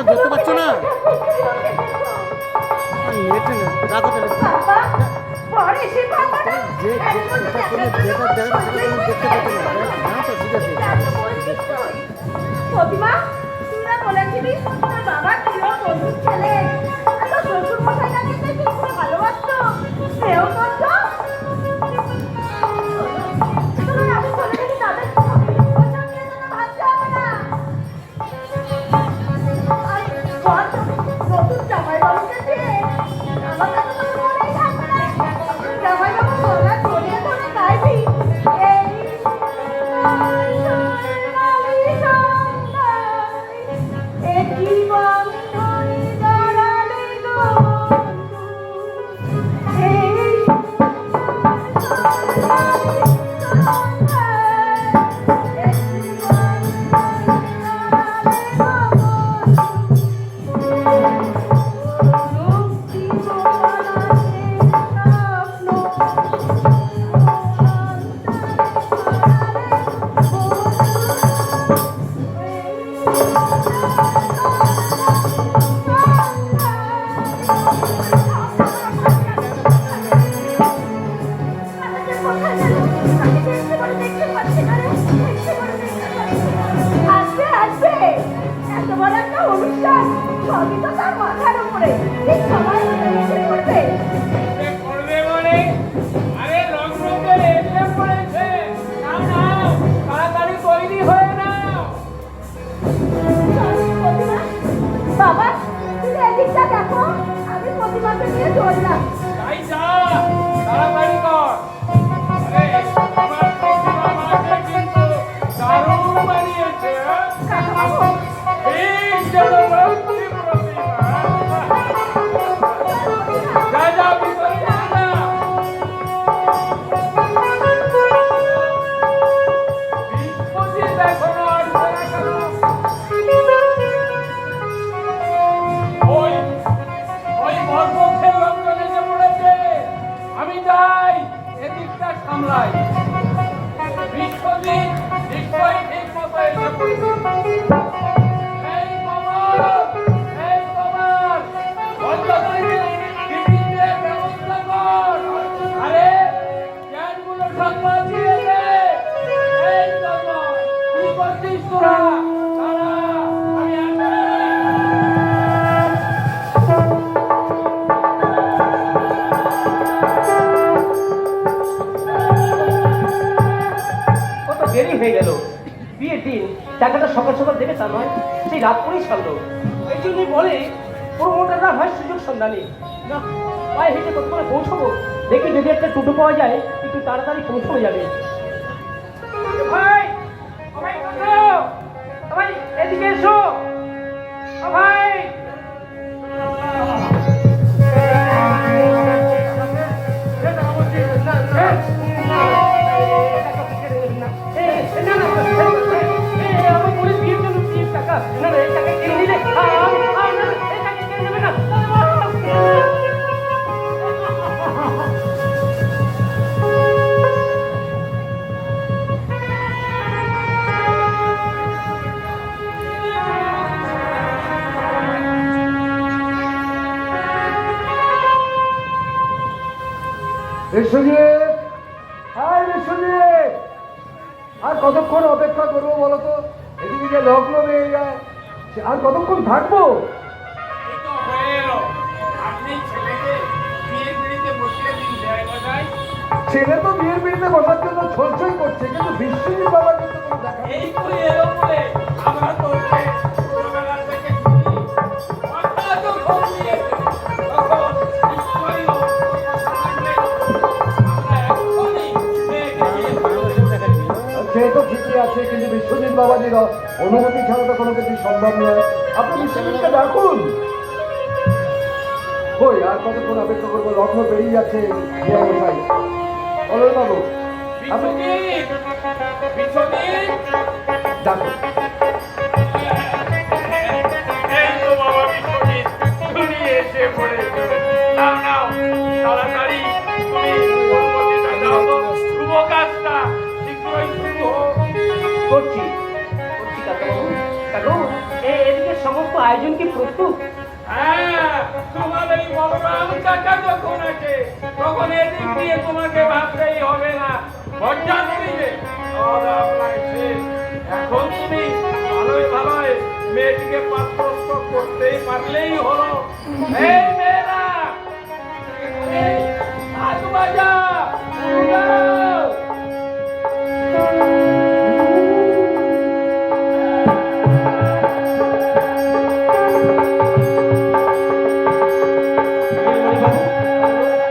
দেখতে পাচ্ছ না? প্রতিমা তুই না বলেছিলি তোর বাবা প্রিয় বন্ধুর ছেলে শ্বশুর মশাইটাকে তুই খুব ভালোবাসতো সেও করতো আমি বলে দিলি তাদের ভাবতে হবে না নতুন জামাইবাবুকে দিয়ে আমার কাছে তো মনেই থাকবে না জামাইবাবু গলা জড়িয়ে ধরে গাইবি এই বাবা তুই এদিকটা দেখো আমি প্রতিমাকে নিয়ে চললাম তাই যা তাড়াতাড়ি কর আরে আমার প্রতিমা মাকে কিন্তু দারুণ বানিয়েছে এই জনবন্দি প্রতিমা যা যা ভিতরে যা বিশ্বজিৎ এখনো আসবে না কেন ওই ভরপক্ষের লোকজন এসে পড়েছে আমি যাই এদিকটা সামলাই বিশ্বজিৎ নিশ্চয়ই ঠিক মতো এসে পড়েছে এই কমল বন্ধ করে টিফিনের ব্যবস্থা কর আরে ক্যানগুলো সব বাঁচিয়ে দে এই কমল কি করছিস তোরা দাঁড়া আমি দেরি হয়ে গেল বিয়ের দিন টাকাটা সকাল সকাল দেবে তা নয় সেই রাত করেই ছাড়লো এই জন্যই বলে প্রমোটাররা হয় সুযোগ সন্ধানী না পায়ে হেঁটে কত করে পৌঁছবো দেখি যদি একটা টোটো পাওয়া যায় একটু তাড়াতাড়ি পৌঁছানো যাবে ভাই ভাই ভাই এদিকে এসো ভাই আর কতক্ষণ অপেক্ষা করবো বলো তো এদিকে যে লগ্ন হয়ে যায় আর কতক্ষণ থাকবো ছেলে তো বিয়ের পিড়িতে বসার জন্য ছলছল করছে কিন্তু বিশ্বজিৎ বাবার কিন্তু কোনো দেখা এই তো এলো বলে আমরা তো ছোটবেলার থেকে সে তো ঠিকই আছে কিন্তু বিশ্বজিৎ বাবাজির অনুমতি ছাড়া তো কোনো কিছু সম্ভব নয় আপনি বিশ্বজিৎকে ডাকুন কই আর কতক্ষণ অপেক্ষা করবো লগ্ন বেরিয়ে যাচ্ছে বলুন বাবু ডাকুন এসে পড়েছে নাও নাও তাড়াতাড়ি তুমি আয়োজন কি প্রস্তুত? হ্যাঁ, তোমার এই বলরাম কাকা যখন আছে তখন এদিক দিয়ে তোমাকে ভাবতেই হবে না। বরযাত্রী যে খাওয়া লাগছে, এখন তুমি ভালোই ভালোই মেয়েটিকে পাত্রস্থ করতেই পারলেই হলো। এই মেয়েরা, এই হাত বাজা, উড়াও।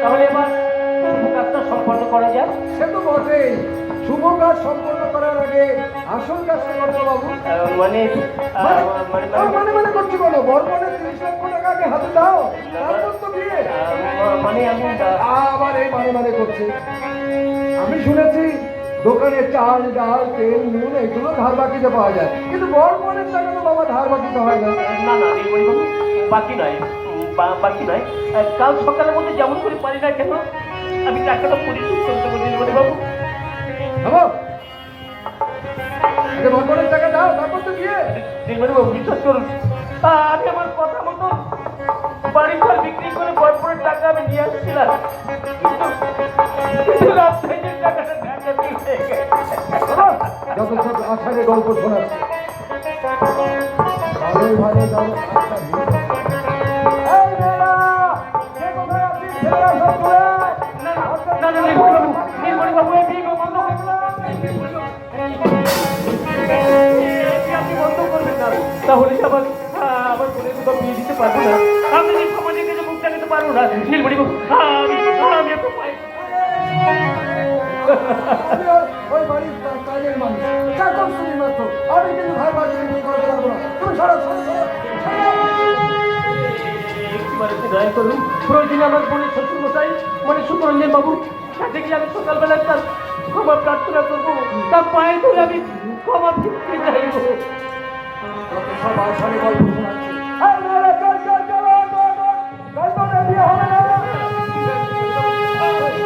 তাহলে এবার শুভ কাজটা সম্পন্ন করা যায়। সে তো বটেই, শুভ কাজ সম্পন্ন করার আগে আসল কাজটা করবো বাবু। মানে মানে করছি বলো, বর্মনের 30 লক্ষ টাকা আগে হাতে দাও, তারপর তো বিয়ে। মানে আমি আবার এই মানে করছে। আমি শুনেছি দোকানে চাল ডাল তেল নুন এগুলো ধার বাকিতে পাওয়া যায়, কিন্তু বর্মনের টাকা তো বাবা ধার বাকিতে হয় না। না নীলমণিবাবু, বাকি নয়, বাকি নয়। কাল সকালের মধ্যে যেমন করে পারি না কেন আমি টাকাটা পরিশোধ করতে পারি নীলমণিবাবু। হ্যালো, আগে বর্মনের টাকা দাও, তারপর তো বিয়ে। নীলমণিবাবু বিশ্বাস করুন, আমি আমার কথা মতো বাড়ি ঘর বিক্রি করে বরপুরের টাকা আমি নিয়ে আসছিলাম, কিন্তু রাজধানীর টাকাটা ঢাকাতে হয়ে গেছে। যত সব আষাঢ়ে গল্প শোনাচ্ছে, ভালোই ভালো যাও। এই মেয়েরা, কে কোথায় আছিস? ছেলেরা সব চলে আয়। না নীলমণিবাবু, এই বিয়ে বন্ধ করবেন না। আপনি বন্ধ করবেন না, তাহলে আমার বোনের কোথাও বিয়ে দিতে পারবো না। আমি সমাজের কাছে মুখ দেখাতে পারবো না নীলমণিবাবু। আমি একটু পাই। আমি ওই বাড়ির কাজের মানুষ, চাকর শ্রেণীর মাত্র। আমি কিন্তু ধার বাকিতে বিয়ে করতে পারবো না। তুমি সরো। দয়া করুন, প্রয়োজনে আমার বোনের শ্বশুর মশাই মানে সুব্রঞ্জন বাবু সাথে গিয়ে আমি সকালবেলা তার ক্ষমা প্রার্থনা করবো, তার পায়ে ধরে আমি ক্ষমা ভিক্ষে চাইব। যত সব আষাঢ়ে গল্প শোনাচ্ছে। এই মেয়েরা, চল। গল্পটা বিয়ে হবে না।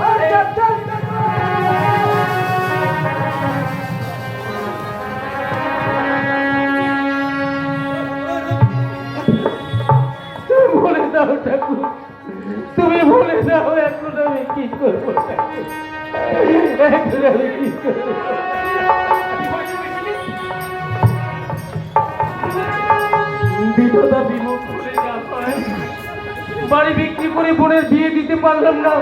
এই চল। বলে দাও ঠাকুর, তুমি বলে দাও এখন আমি কি করবো, এখন আমি কি করবো। বিধবা বিমুখ করে যা পায়, বাড়ি বিক্রি করে বোনের বিয়ে দিতে পারলাম না,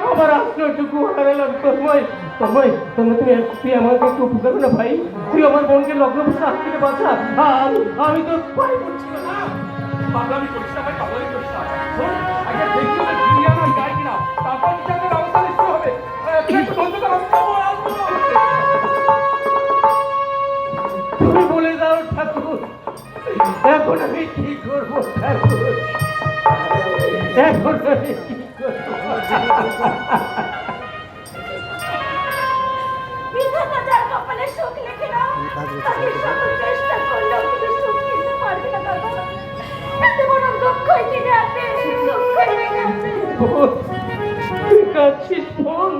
আমার আশ্রয়টুকু হারালাম। তন্ময়, তুই আমাকে একটু উপকার না ভাই, তুই আমার বোনকে লগ্ন শাস্তি থেকে বাঁচা। আমি তো পাই করছি না। পাগলামি করিস না ভাই, পাগলামি করিস না। শোন, আগে দেখি ওদের বিয়ে আনা যায় কিনা, তারপর কিছু একটা ব্যবস্থা নিতে হবে। তুই একটু বন্ধ কর, আমি যাবো, আসবো। তুমি বলে দাও ঠাকুর, এখন আমি কি করবো ঠাকুর, এখন আমি কি করবো? বিধাতা যার কপালে সুখ লিখে দাও, আমি শত চেষ্টা করলেও তুমি সুখ দিতে পারবে না দাদা। এতে বড় দুঃখই দিনে আসবে, দুঃখই দিনে আসবে। বোন, তুই কাঁদছিস বোন?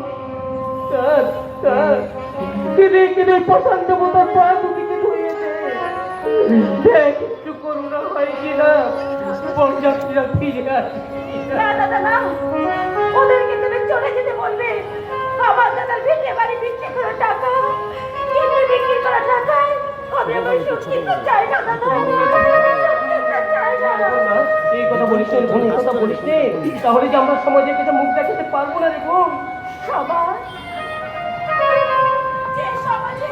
কেঁদে প্রশান্ত বোতার পা দুদিকে ধুয়েছে। দেখ একটু করুণা হয় কিনা, বরযাত্রীরা ফিরে আসে। না দাদা না, ওদেরকে তুমি চলে যেতে বলবে। আমার দাদার ভিটে বাড়ি বিক্রি করা টাকা, কিনে বিক্রি করা টাকায় আমি আমার সুখ কিনতে চাই না দাদা, আমি সুখ কিনতে চাই না। এই কথা বলিস না বোন, এই কথা বলিস নে, তাহলে যে আমরা সমাজের কাছে মুখ দেখাতে পারবো না রে বোন। সমাজ, যে সমাজে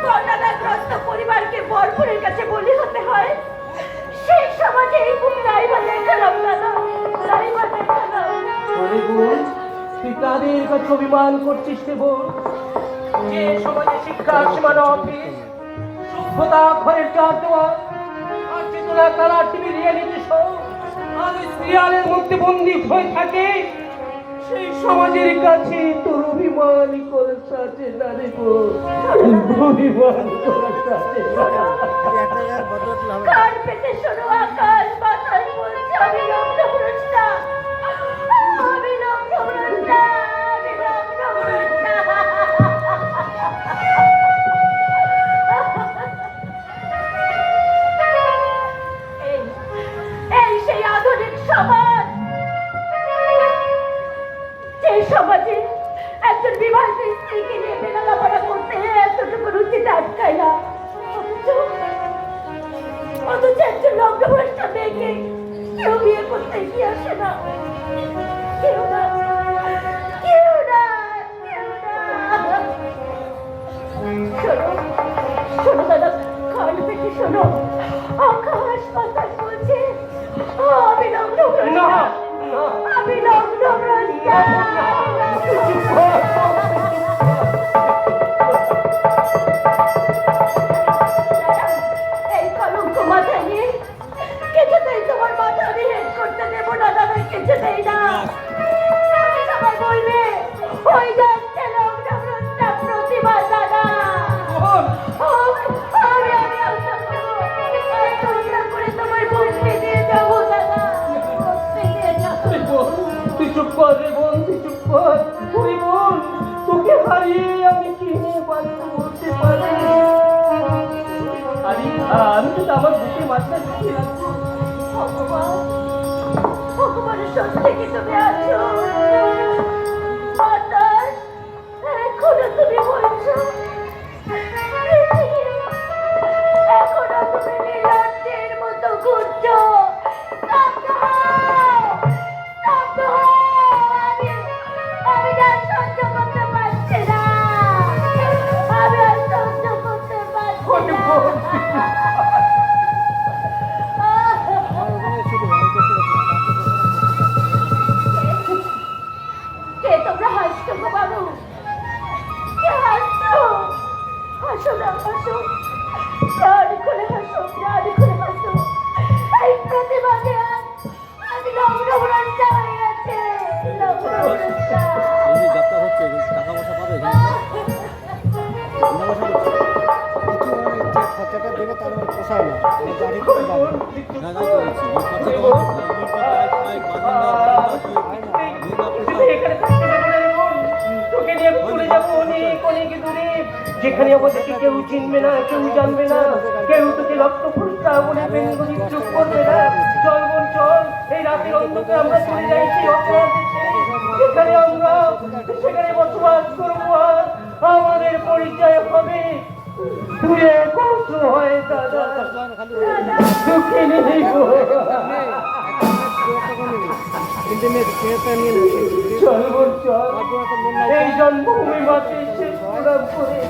কন্যাদাগ্রস্ত পরিবারকে বরপুরের কাছে বলি হতে হয়, সেই সমাজে এই বুক লাইবা দেখালাম দাদা, লাইবা দেখালাম। আরে বোন, তুই কাদের কাছে অভিমান করছিস রে বোন? যে সমাজে শিক্ষার সীমানা অফিস, সভ্যতা ঘরের চার দেওয়া, আর চেতনা তারা টিভি রিয়েলিটি শো, আর ওই সিরিয়ালের মধ্যে বন্দী হয়ে থাকে, সেই সমাজের কাছে তোর অভিমান করে সাথে না রে বোন, অভিমান করে সাথে না। কার পেটে সরু আকাশ, বাতাস বলছে আমি লগ্নভ্রষ্টা, আমি লগ্নভ্রষ্টা, আমি লগ্নভ্রষ্টা। সমাজে একজন বিবাহিত স্ত্রীকে নিয়ে বেড়ালাপাড়া করতে এতটুকু রুচিতে আটকায় না, অথচ একজন লগ্নভ্রষ্ট মেয়েকে কেউ বিয়ে করতে এগিয়ে আসে না। কেউ না, কেউ না, কেউ না। শোনো শোনো দাদা, কান পেটে শোনো, আকাশ বাতাস বলছে আমি লগ্নভ্রষ্টা, আমি লগ্নভ্রষ্টা। এই কলঙ্ক মাথায় নিয়ে কিছুতেই তোমার মাথা আমি হেড করতে দেবো না দাদা, কিছুতেই না। সবাই বলবে ওই যাচ্ছে লগ্নভ্রষ্টা প্রতিভা দাদা। আমি আশা করবো, আশা করে তোমার বসতে দিয়ে যাবো দাদা, বসতে দিয়ে যাবো। তুই চুপ কর রে বোন, তুই চুপ কর। ওই বোন, তোকে হারিয়ে আমি কি নিয়ে বাঁচতে বলতে পারি? আমি তো আমার বুকে মাথা ঢুকিয়ে রাখবো। ভগবান, ভগবানের সত্যি কি তুমি আছো? বাতাস, এখনো তুমি বলছো পৃথিবী, এখনো তুমি নীলাঞ্জের মতো ঘুরছো। স্তব্ধ হও, স্তব্ধ হও। আমি আর সহ্য করতে পারছি না, আমি আর সহ্য করতে পারছি না। কে তোমরা হাসছো গো বাবু? কে হাসছো? হাসো না, হাসো, প্রাণ খুলে হাসো, প্রাণ খুলে হাসো। এই প্রতিবাদে আজ লগ্নভ্রষ্টা হয়ে গেছে, লগ্নভ্রষ্টা। এই যে যাত্রা হচ্ছে, টাকা পয়সা পাবে আমরা বসে করছি যে খরচাটা দেবে তার পোষায় না, গাড়ি করে যাবে না, তাই তো বলছি এই খরচাটা এখানে থাকতে দেবো না রে বোন। তোকে নিয়ে চলে যাবো অনেক অনেক দূরে, যেখানে আমাদেরকে কেউ চিনবে না, কেউ জানবে না, কেউ তোকে লগ্নভ্রষ্টা বলে বেঙ্গলি চুপ করবে না। চল বোন চল, এই রাতের অন্ধকারে আমরা চলে যাই সেই অচেনা দেশে, সেখানে বসবাস করবো। আর আমাদের পরিচয় হবে তুই এক হয় দাদা, সুখে নেই গো। চল বোন চল, এই জন্মভূমি মাটি শেষ প্রণাম করে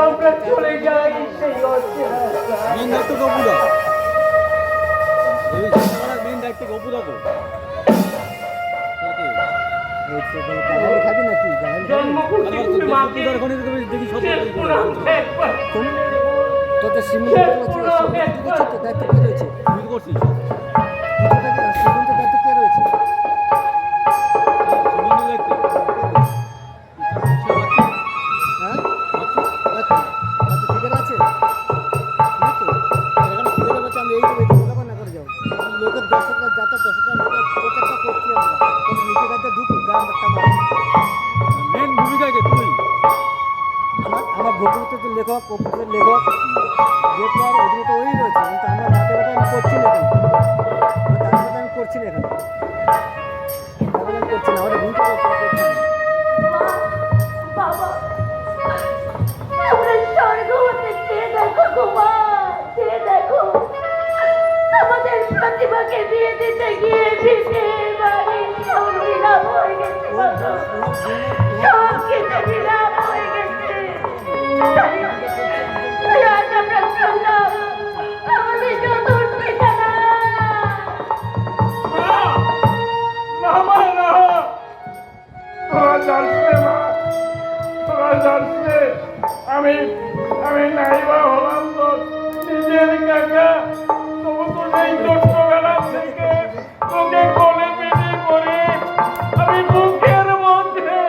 আমরা চলে যাই সেই অচেনা। মেন দায়িত্ব গপুদা, এই মেন দায়িত্ব গপুদা তো খাবি নাকি জন্মভূমি মাটি দেখি সব শেষ প্রণাম একবার। তোদের সিমেন্ট দায়িত্ব কে রয়েছে? তুই করছিস সিমেন্টের দায়িত্ব কে রয়েছে? সিমেন্টের দায়িত্ব হ্যাঁ, ঠিকানা আছে না তো? এখানে ঠিকানা বলছে আমি এই দেবো দোকান না করে যাও, লোকের দর্শকরা যাতে দর্শকরা লোকের প্রচারটা করছি আমরা, কিন্তু নিজের কাছে ঢুকুক গান একটা মেন ভূমিকাকে তুই আমার ভূমিকা তো লেখক, অভিনেতার লেখক, যেহেতু আর অভিনেতা ওই রয়েছে, কিন্তু আমরা নাটক আমি করছি না এখানে, তার আমি করছি না এখানে, আমি করছি না, আমাদের ভূমিকা করছি না। বাবা, তোমরা স্বর্গ হতে চেয়ে দেখো গো মা, চেয়ে দেখো। আমাদের প্রতিভাকে বিয়ে দিতে গিয়ে বিয়ের বাড়ি সব নিলাম হয়ে গেছে, সব কিছু নিলাম হয়ে গেছে। আজ আমরা শুনলাম আমাদের চতুর ঠিকানা। আমি নাইবা হলাম তো নিজের কাকা, তবু তো সেই ছোট্টবেলা থেকে তোকে কোলে পিঠে করে আমি বুকের মধ্যে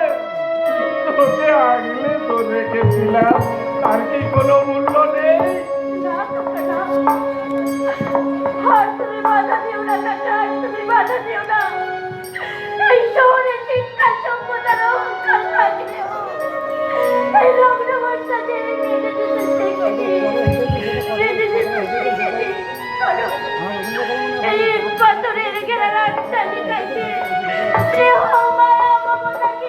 তোকে আগলে তো রেখেছিলাম, তার কি কোনো মূল্য নেই? না কাকা না, আর তুমি বাধা দিও না কাকা, আর তুমি বাধা দিও না। এই শহরে শিক্ষা সম্পদার অহংকার থাকলেও এই লগ্নভ্রষ্টা যে মেনে যেতে শেখেনি, মেনে যেতে শেখেনি। শোনো, এই পাথরের ঘেরা রাস্তা দেখাইছে, স্নেহ মায়া মমতা কি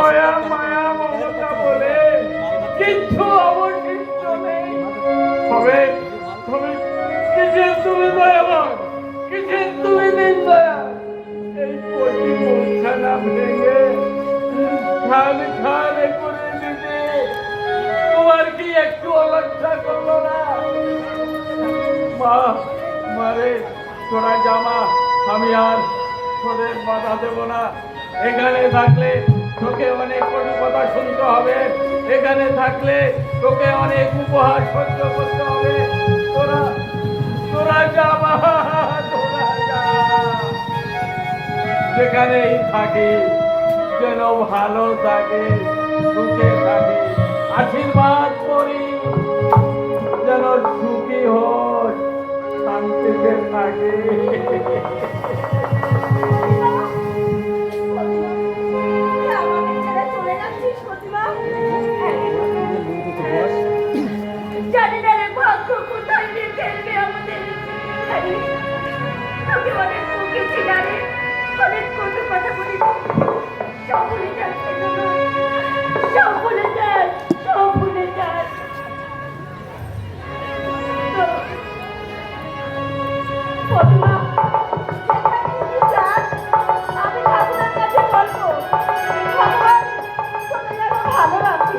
দয়া মায়া মমতা বলে কিচ্ছু অবশিষ্ট নেই। তবে তবে কিসের তুমি দয়াবান, কিসের তুমি নির্দয়া? এই পতি পৌঁছানা ভেঙে খান খানে করে দিতে তোমার কি একটু অলক্ষা করলো না? মা মারে তোরা জামা, আমি আর তোদের বাধা দেব না। এখানে থাকলে তোকে অনেক কটু কথা শুনতে হবে, এখানে থাকলে তোকে অনেক উপহার সহ্য করতে হবে। তোরা তোরা যা মা, তোরা যা। যেখানেই থাকি যেন ভালো থাকে, সুখে থাকে। আশীর্বাদ করি যেন সুখী হয়, শান্তিতে থাকে। আমাকে ছেড়ে চলে যাচ্ছিস প্রতিমা? জানি না রে ভাগ্য কোথায় নিয়ে ফেলবে আমাদের। তোকে অনেক বকেছি না রে, অনেক কত কথা বলেছি। সব ভুলে যাস, সব ভুলে যাস, সব ভুলে যাস। প্রতিমা, তুই যাস, আমি ঠাকুরের কাছে বলবো ভগবান তোকে যেন ভালো রাখি।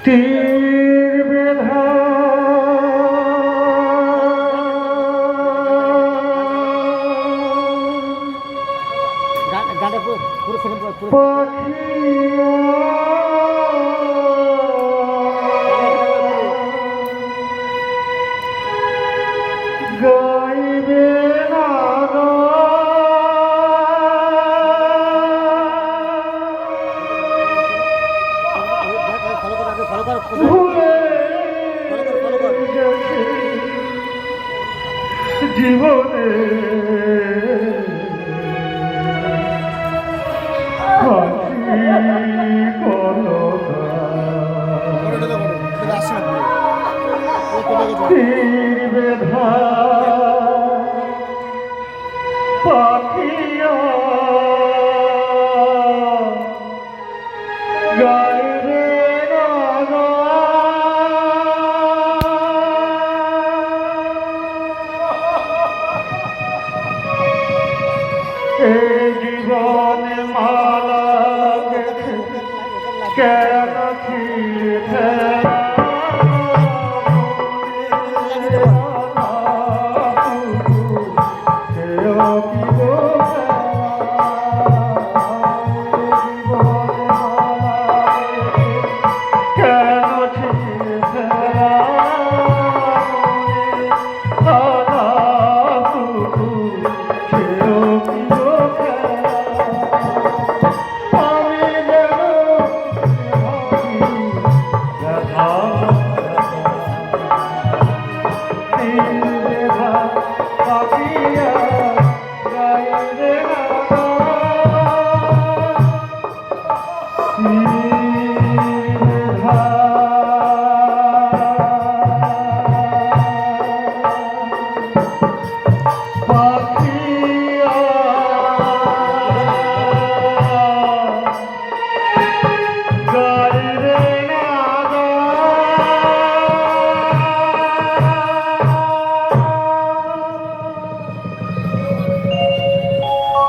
তীর বেধা গানটা পুরো পুরো সেকেন্ড পুরো গাইবে না ফলো কর, আগে ফলো কর, ভুলে ফলো কর। গেছে জীবনে হাসি কলকা তীর বেধা পাখিয়া গাইবে না এই জীবনে মালা কেন ছিঁড়ে